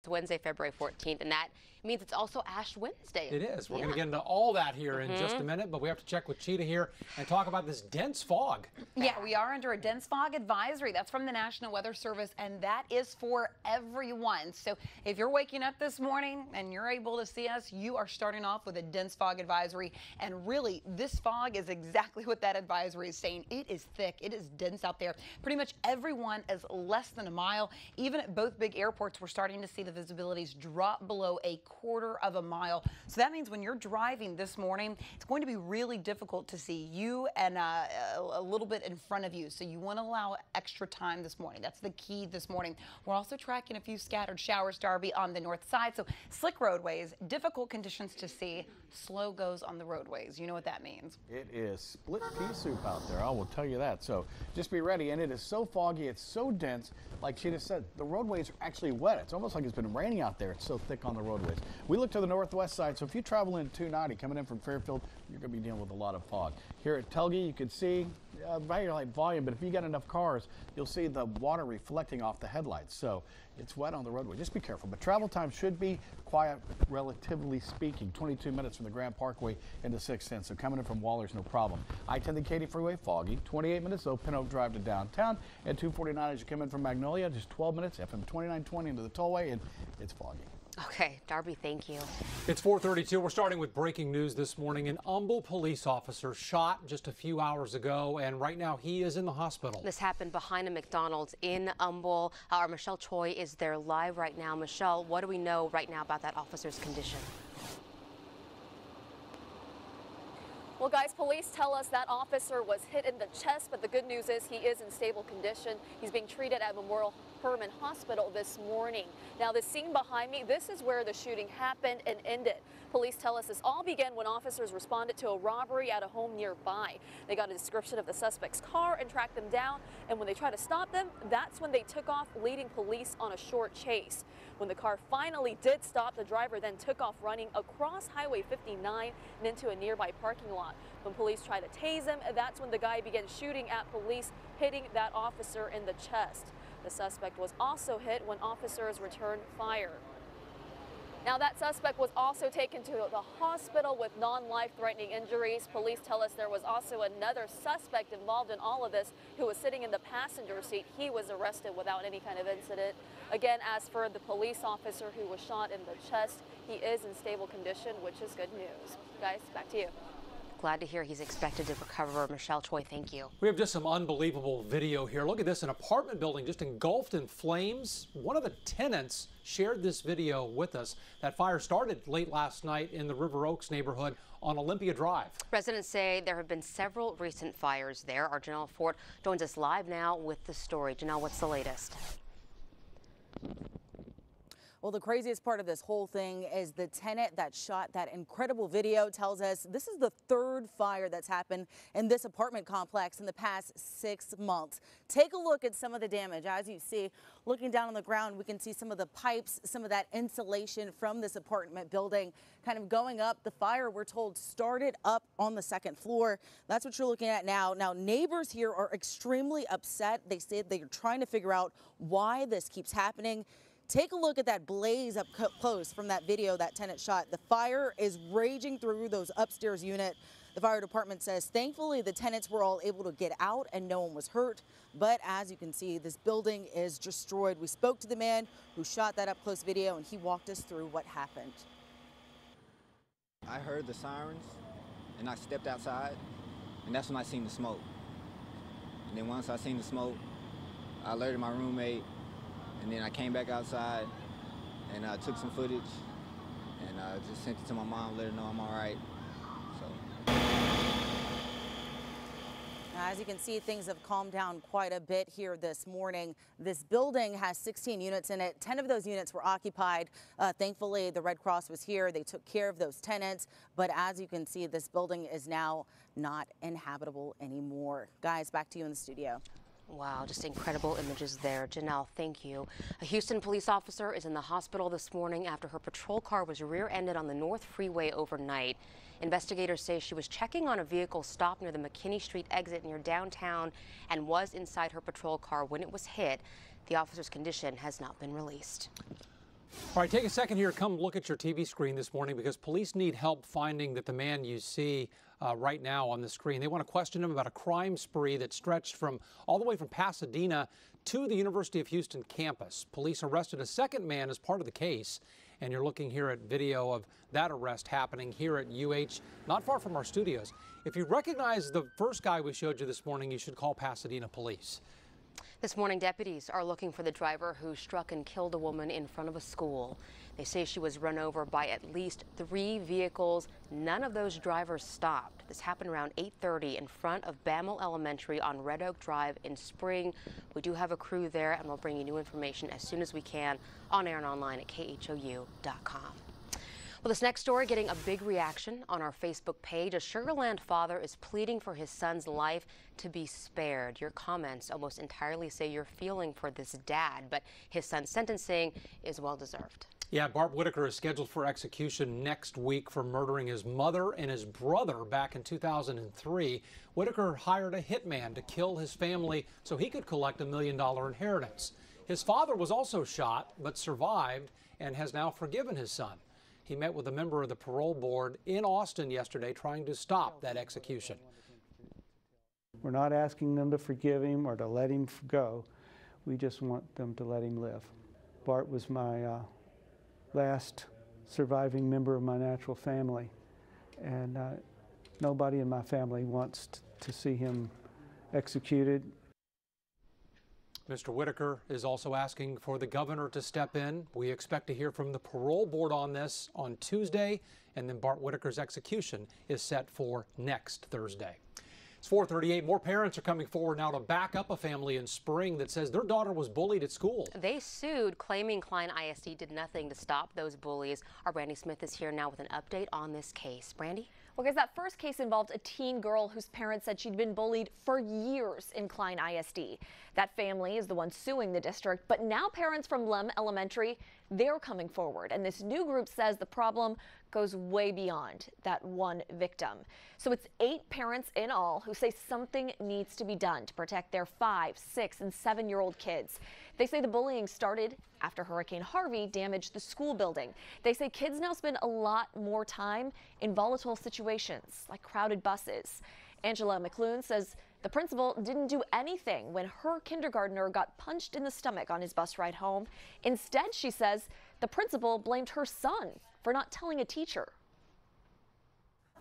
It's Wednesday, February 14th, and that means it's also Ash Wednesday. It is. We're going to get into all that here in just a minute, but we have to check with Cheetah here and talk about this dense fog. Yeah, we are under a dense fog advisory. That's from the National Weather Service, and that is for everyone. So if you're waking up this morning and you're able to see us, you are starting off with a dense fog advisory. And really, this fog is exactly what that advisory is saying. It is thick. It is dense out there. Pretty much everyone is less than a mile. Even at both big airports, we're starting to see the visibilities drop below a quarter of a mile. So that means when you're driving this morning, it's going to be really difficult to see you and a little bit in front of you. So you want to allow extra time this morning. That's the key this morning. We're also tracking a few scattered showers, Darby, on the north side. So slick roadways, difficult conditions to see, slow goes on the roadways. You know what that means. It is split pea soup out there, I will tell you that. So just be ready. And it is so foggy, it's so dense. Like Cheetah said, the roadways are actually wet. It's almost like it's been raining out there. It's so thick on the roadways. We look to the northwest side, so if you travel in 290 coming in from Fairfield, you're going to be dealing with a lot of fog. Here at Telge, you can see very light volume, but if you got enough cars, you'll see the water reflecting off the headlights. So it's wet on the roadway. Just be careful. But travel time should be quiet, relatively speaking. 22 minutes from the Grand Parkway into 610. So coming in from Waller's, no problem. I-10 the Katy Freeway, foggy. 28 minutes, though, Pin Oak Drive to downtown. And 249 as you come in from Magnolia, just 12 minutes. FM 2920 into the tollway, and it's foggy. Okay, Darby, thank you. It's 4:32. We're starting with breaking news this morning. An Humble police officer shot just a few hours ago, and right now he is in the hospital. This happened behind a McDonald's in Humble. Our Michelle Choi is there live right now. Michelle, what do we know right now about that officer's condition? Well, guys, police tell us that officer was hit in the chest, but the good news is he is in stable condition. He's being treated at Memorial Hermann Hospital this morning. Now, the scene behind me, this is where the shooting happened and ended. Police tell us this all began when officers responded to a robbery at a home nearby. They got a description of the suspect's car and tracked them down, and when they tried to stop them, that's when they took off, leading police on a short chase. When the car finally did stop, the driver then took off running across Highway 59 and into a nearby parking lot. When police tried to tase him, that's when the guy began shooting at police, hitting that officer in the chest. The suspect was also hit when officers returned fire. Now, that suspect was also taken to the hospital with non-life-threatening injuries. Police tell us there was also another suspect involved in all of this who was sitting in the passenger seat. He was arrested without any kind of incident. Again, as for the police officer who was shot in the chest, he is in stable condition, which is good news. Guys, back to you. Glad to hear he's expected to recover. Michelle Choi, thank you. We have just some unbelievable video here. Look at this, an apartment building just engulfed in flames. One of the tenants shared this video with us. That fire started late last night in the River Oaks neighborhood on Olympia Drive. Residents say there have been several recent fires there. Our Janelle Fort joins us live now with the story. Janelle, what's the latest? Well, the craziest part of this whole thing is the tenant that shot that incredible video tells us this is the third fire that's happened in this apartment complex in the past 6 months. Take a look at some of the damage. As you see, looking down on the ground, we can see some of the pipes, some of that insulation from this apartment building kind of going up. The fire, we're told, started up on the second floor. That's what you're looking at now. Now, neighbors here are extremely upset. They say they're trying to figure out why this keeps happening. Take a look at that blaze up close from that video that tenant shot. The fire is raging through those upstairs unit. The fire department says thankfully the tenants were all able to get out and no one was hurt. But as you can see, this building is destroyed. We spoke to the man who shot that up close video and he walked us through what happened. I heard the sirens and I stepped outside and that's when I seen the smoke. And then once I seen the smoke, I alerted my roommate. And then I came back outside and took some footage and just sent it to my mom, let her know I'm all right. So. Now, as you can see, things have calmed down quite a bit here this morning. This building has 16 units in it. 10 of those units were occupied. Thankfully, the Red Cross was here. They took care of those tenants. But as you can see, this building is now not inhabitable anymore. Guys, back to you in the studio. Wow, just incredible images there. Janelle, thank you. A Houston police officer is in the hospital this morning after her patrol car was rear-ended on the North Freeway overnight. Investigators say she was checking on a vehicle stopped near the McKinney Street exit near downtown and was inside her patrol car when it was hit. The officer's condition has not been released. All right, take a second here. Come look at your TV screen this morning because police need help finding that the man you see right now on the screen. They want to question him about a crime spree that stretched from all the way from Pasadena to the University of Houston campus. Police arrested a second man as part of the case, and you're looking here at video of that arrest happening here at UH, not far from our studios. If you recognize the first guy we showed you this morning, you should call Pasadena police. This morning, deputies are looking for the driver who struck and killed a woman in front of a school. They say she was run over by at least 3 vehicles. None of those drivers stopped. This happened around 8:30 in front of Bammel Elementary on Red Oak Drive in Spring. We do have a crew there, and we'll bring you new information as soon as we can on air and online at KHOU.com. Well, this next story getting a big reaction on our Facebook page. A Sugar Land father is pleading for his son's life to be spared. Your comments almost entirely say you're feeling for this dad, but his son's sentencing is well deserved. Yeah, Bart Whitaker is scheduled for execution next week for murdering his mother and his brother back in 2003. Whitaker hired a hitman to kill his family so he could collect a $1 million inheritance. His father was also shot but survived and has now forgiven his son. He met with a member of the parole board in Austin yesterday trying to stop that execution. We're not asking them to forgive him or to let him go. We just want them to let him live. Bart was my last surviving member of my natural family, and nobody in my family wants to see him executed. Mr. Whitaker is also asking for the governor to step in. We expect to hear from the parole board on this on Tuesday, and then Bart Whitaker's execution is set for next Thursday. It's 4:38. More parents are coming forward now to back up a family in Spring that says their daughter was bullied at school. They sued, claiming Klein ISD did nothing to stop those bullies. Our Brandy Smith is here now with an update on this case. Brandy? Well, guys, that first case involved a teen girl whose parents said she'd been bullied for years in Klein ISD. That family is the one suing the district, but now parents from Lem Elementary, they're coming forward. And this new group says the problem goes way beyond that one victim. So it's 8 parents in all who say something needs to be done to protect their 5, 6, and 7-year-old kids. They say the bullying started after Hurricane Harvey damaged the school building. They say kids now spend a lot more time in volatile situations like crowded buses. Angela McClune says the principal didn't do anything when her kindergartner got punched in the stomach on his bus ride home. Instead, she says the principal blamed her son for not telling a teacher.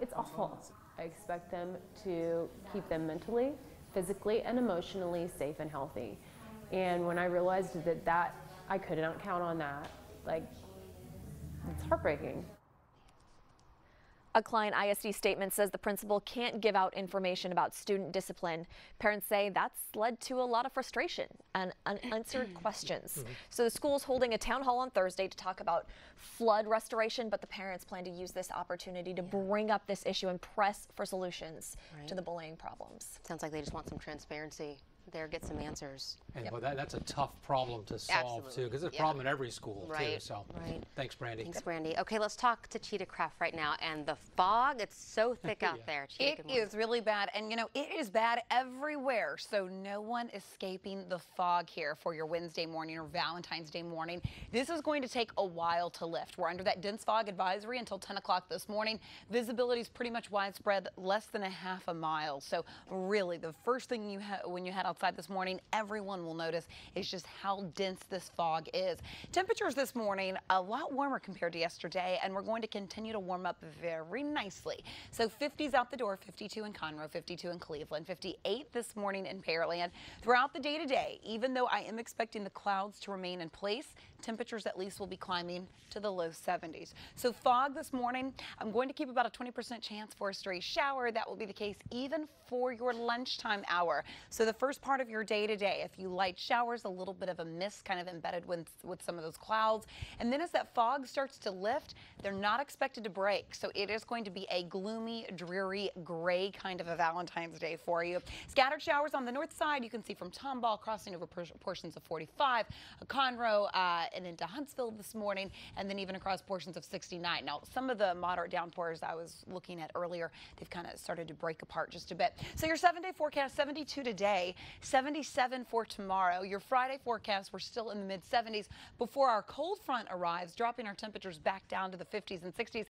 It's awful. I expect them to keep them mentally, physically, and emotionally safe and healthy. And when I realized that I could not count on that, it's heartbreaking. A Klein ISD statement says the principal can't give out information about student discipline. Parents say that's led to a lot of frustration and unanswered questions. So the school's holding a town hall on Thursday to talk about flood restoration, but the parents plan to use this opportunity to bring up this issue and press for solutions to the bullying problems. Sounds like they just want some transparency there, get some answers. And well, that's a tough problem to solve, too, because it's a problem in every school, too. So thanks, Brandy. Thanks, Brandy. Okay, let's talk to Cheetah Craft right now. And the fog, it's so thick out there. Cheetah, it is really bad. And, you know, it is bad everywhere. So no one escaping the fog here for your Wednesday morning or Valentine's Day morning. This is going to take a while to lift. We're under that dense fog advisory until 10 o'clock this morning. Visibility is pretty much widespread, less than a half a mile. So really, the first thing when you head outside this morning, everyone will notice is just how dense this fog is. Temperatures this morning a lot warmer compared to yesterday, and we're going to continue to warm up very nicely. So 50s out the door, 52 in Conroe, 52 in Cleveland, 58 this morning in Pearland. Throughout the day today, even though I am expecting the clouds to remain in place, temperatures at least will be climbing to the low 70s. So fog this morning, I'm going to keep about a 20% chance for a stray shower. That will be the case even for your lunchtime hour. So the first part of your day today, if you light showers, a little bit of a mist kind of embedded with some of those clouds. And then as that fog starts to lift, they're not expected to break. So it is going to be a gloomy, dreary, gray kind of a Valentine's Day for you. Scattered showers on the north side. You can see from Tomball crossing over portions of 45, Conroe, and into Huntsville this morning, and then even across portions of 69. Now, some of the moderate downpours I was looking at earlier, they've kind of started to break apart just a bit. So your 7-day forecast, 72 today, 77 for tomorrow. Your Friday forecast, we're still in the mid-70s before our cold front arrives, dropping our temperatures back down to the 50s and 60s.